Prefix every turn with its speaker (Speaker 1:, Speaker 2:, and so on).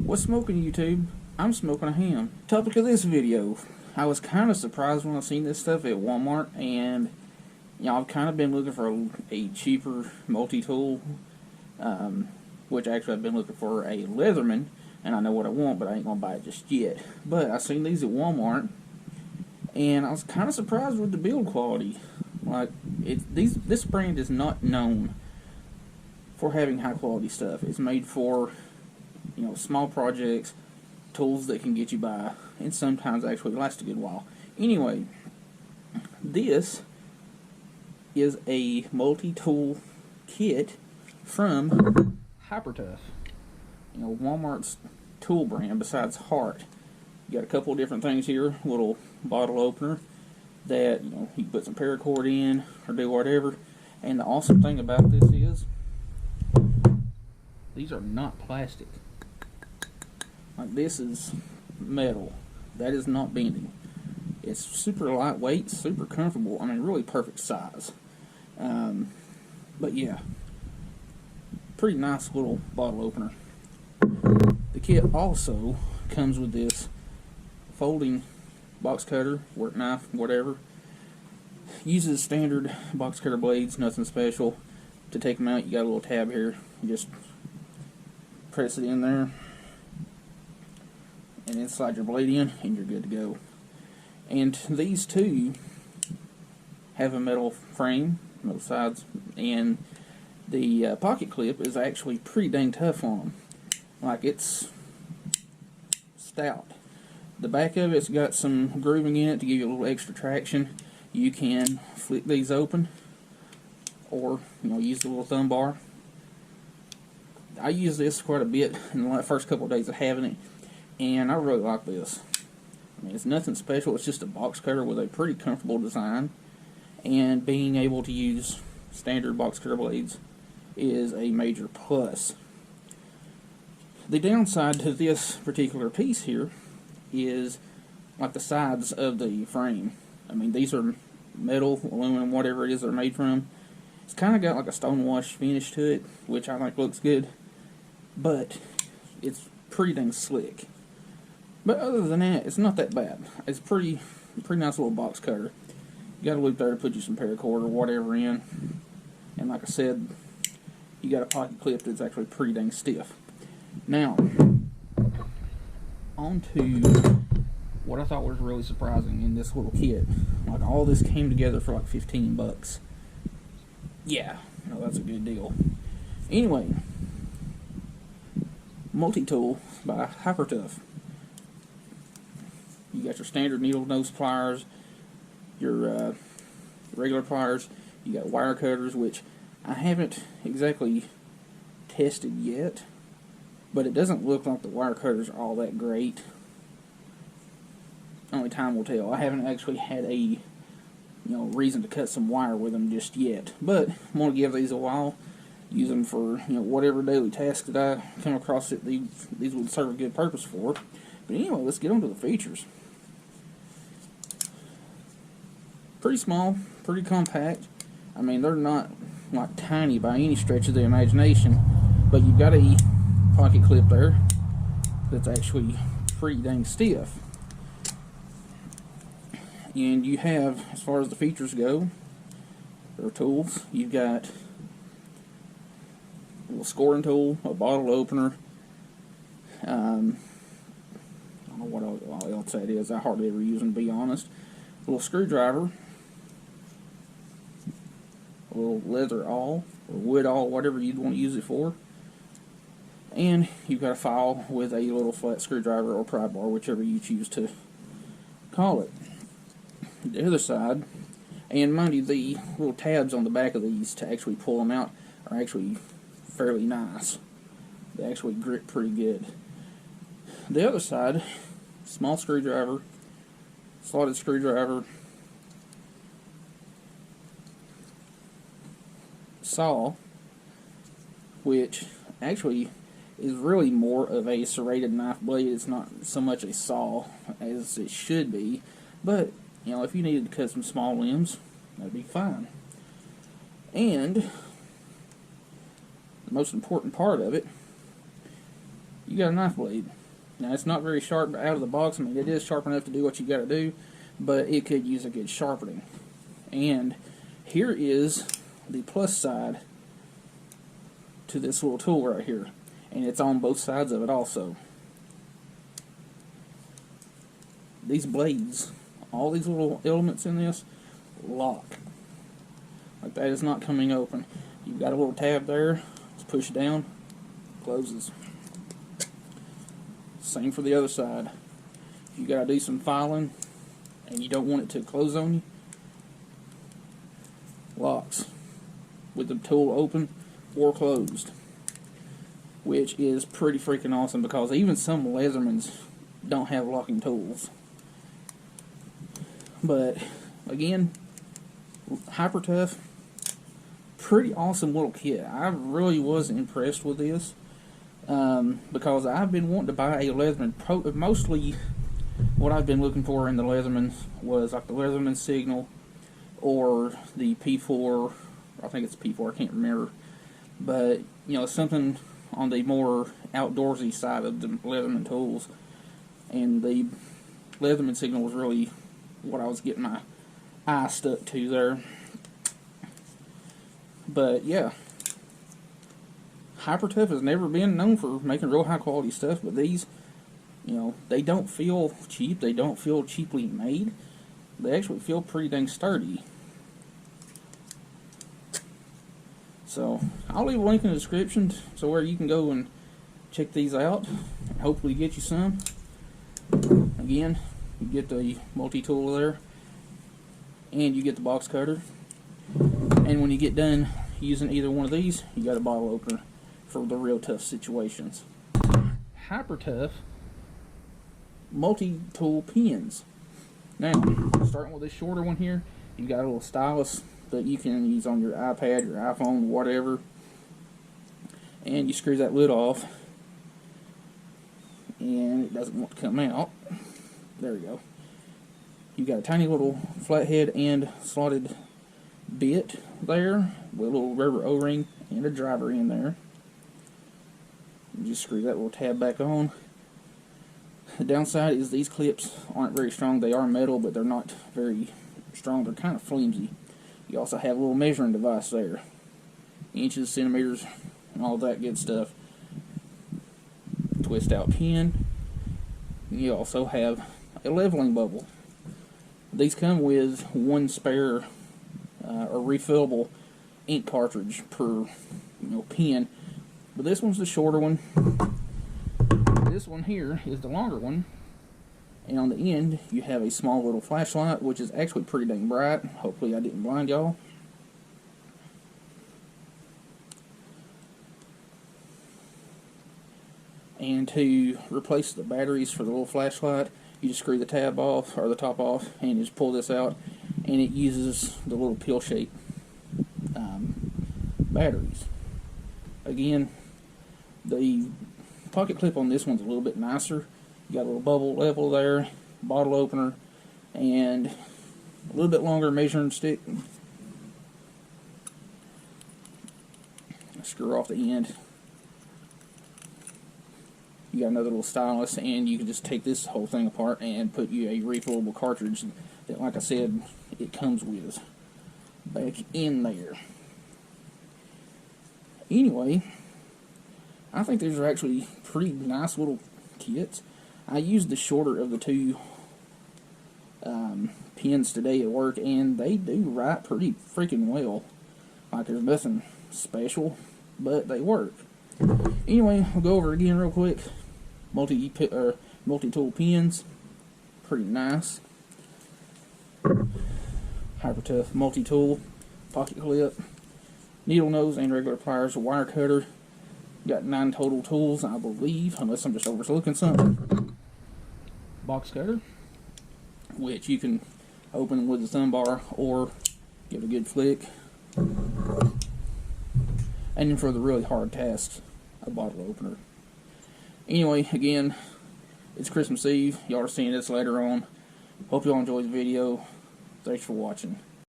Speaker 1: What's smoking, YouTube? I'm smoking a ham. Topic of this video. I was kind of surprised when I seen this stuff at Walmart, and I've kind of been looking for a cheaper multi-tool, which actually I've been looking for a Leatherman, and I know what I want, but I ain't gonna buy it just yet. But I seen these at Walmart, and I was kind of surprised with the build quality. Like, this brand is not known for having high quality stuff. It's made for, small projects, tools that can get you by, and sometimes actually last a good while. Anyway, this is a multi-tool kit from Hypertough. Walmart's tool brand besides Hart. You got a couple of different things here. Little bottle opener that you can put some paracord in or do whatever. And the awesome thing about this is these are not plastic. Like, this is metal. That is not bending. It's super lightweight, super comfortable. I mean, really perfect size. But yeah, pretty nice little bottle opener. The kit also comes with this folding box cutter, work knife, whatever. Uses standard box cutter blades, nothing special. To take them out, you got a little tab here. You just press it in there, and then slide your blade in, and you're good to go. And these two have a metal frame, metal sides, and the pocket clip is actually pretty dang tough on them. Like, it's stout. The back of it's got some grooving in it to give you a little extra traction. You can flick these open, or use the little thumb bar. I use this quite a bit in the first couple of days of having it, and I really like this. I mean, it's nothing special. It's just a box cutter with a pretty comfortable design, and being able to use standard box cutter blades is a major plus. The downside to this particular piece here is like the sides of the frame. I mean, these are metal, aluminum, whatever it is they're made from. It's kind of got like a stonewash finish to it, which I think looks good, but it's pretty dang slick. But other than that, it's not that bad. It's pretty nice little box cutter. You got a loop there to put you some paracord or whatever in, and like I said, you got a pocket clip that's actually pretty dang stiff. Now, on to what I thought was really surprising in this little kit. Like, all this came together for like 15 bucks. Yeah, that's a good deal. Anyway, multi-tool by Hypertough. You got your standard needle nose pliers, your regular pliers. You got wire cutters, which I haven't exactly tested yet, but it doesn't look like the wire cutters are all that great. Only time will tell. I haven't actually had a reason to cut some wire with them just yet, but I'm going to give these a while. Use them for whatever daily task that I come across that these would serve a good purpose for. But anyway, let's get on to the features. Pretty small, pretty compact. I mean, they're not like tiny by any stretch of the imagination, but you've got a pocket clip there that's actually pretty dang stiff. And you have, as far as the features go, or tools, you've got a little scoring tool, a bottle opener. I don't know what else that is. I hardly ever use them, to be honest. A little screwdriver, a little leather awl, or wood awl, whatever you'd want to use it for. And you've got a file with a little flat screwdriver or pry bar, whichever you choose to call it. The other side, and mind you, the little tabs on the back of these to actually pull them out are actually fairly nice. They actually grip pretty good. The other side, small screwdriver, slotted screwdriver, saw, which actually is really more of a serrated knife blade. It's not so much a saw as it should be, but if you needed to cut some small limbs, that'd be fine. And the most important part of it you got a knife blade. Now, it's not very sharp out of the box. I mean, it is sharp enough to do what you got to do, but it could use a good sharpening. And here is the plus side to this little tool right here, and it's on both sides of it also. These blades, all these little elements in this, lock. Like that is not coming open. You've got a little tab there, just push it down, closes. Same for the other side. If you got to do some filing and you don't want it to close on you, locks with the tool open or closed, which is pretty freaking awesome because even some Leathermans don't have locking tools. But again, Hyper Tough, pretty awesome little kit. I really was impressed with this because I've been wanting to buy a Leatherman. Mostly what I've been looking for in the Leatherman was like the Leatherman Signal or the P4. I think it's P4, I can't remember. But, you know, something on the more outdoorsy side of the Leatherman tools. And the Leatherman Signal was really what I was getting my eye stuck to there. But yeah, Hyper Tough has never been known for making real high quality stuff, but these, you know, they don't feel cheap, they don't feel cheaply made, they actually feel pretty dang sturdy. So I'll leave a link in the description so where you can go and check these out and hopefully get you some. Again, you get the multi-tool there, and you get the box cutter. And when you get done using either one of these, you got a bottle opener for the real tough situations. Hyper Tough multi-tool pins. Now, starting with this shorter one here, you've got a little stylus that you can use on your iPad, your iPhone, whatever. And you screw that lid off, and it doesn't want to come out. There we go. You've got a tiny little flathead and slotted bit there with a little rubber O-ring and a driver in there. You just screw that little tab back on. The downside is these clips aren't very strong. They are metal, but they're not very strong. They're kind of flimsy. You also have a little measuring device there. Inches, centimeters, and all that good stuff. Twist out pin. You also have a leveling bubble. These come with one spare or refillable ink cartridge per pin, but this one's the shorter one. This one here is the longer one, and on the end you have a small little flashlight, which is actually pretty dang bright. Hopefully I didn't blind y'all. And to replace the batteries for the little flashlight, you just screw the tab off, or the top off, and you just pull this out, and it uses the little pill-shaped batteries. Again, the pocket clip on this one's a little bit nicer. You got a little bubble level there, bottle opener, and a little bit longer measuring stick. Screw off the end. You got another little stylus, and you can just take this whole thing apart and put you a refillable cartridge that, like I said, it comes with back in there. Anyway, I think these are actually pretty nice little kits. I used the shorter of the two pins today at work, and they do write pretty freaking well. Like, there's nothing special, but they work. Anyway, we'll go over it again real quick. Multi-tool pins, pretty nice. Hyper Tough multi-tool, pocket clip, needle nose and regular pliers, a wire cutter. Got 9 total tools, I believe, unless I'm just overlooking something. Box cutter, which you can open with the thumb bar or give it a good flick. And then for the really hard tasks, a bottle opener. Anyway, again, it's Christmas Eve. Y'all are seeing this later on. Hope y'all enjoyed the video. Thanks for watching.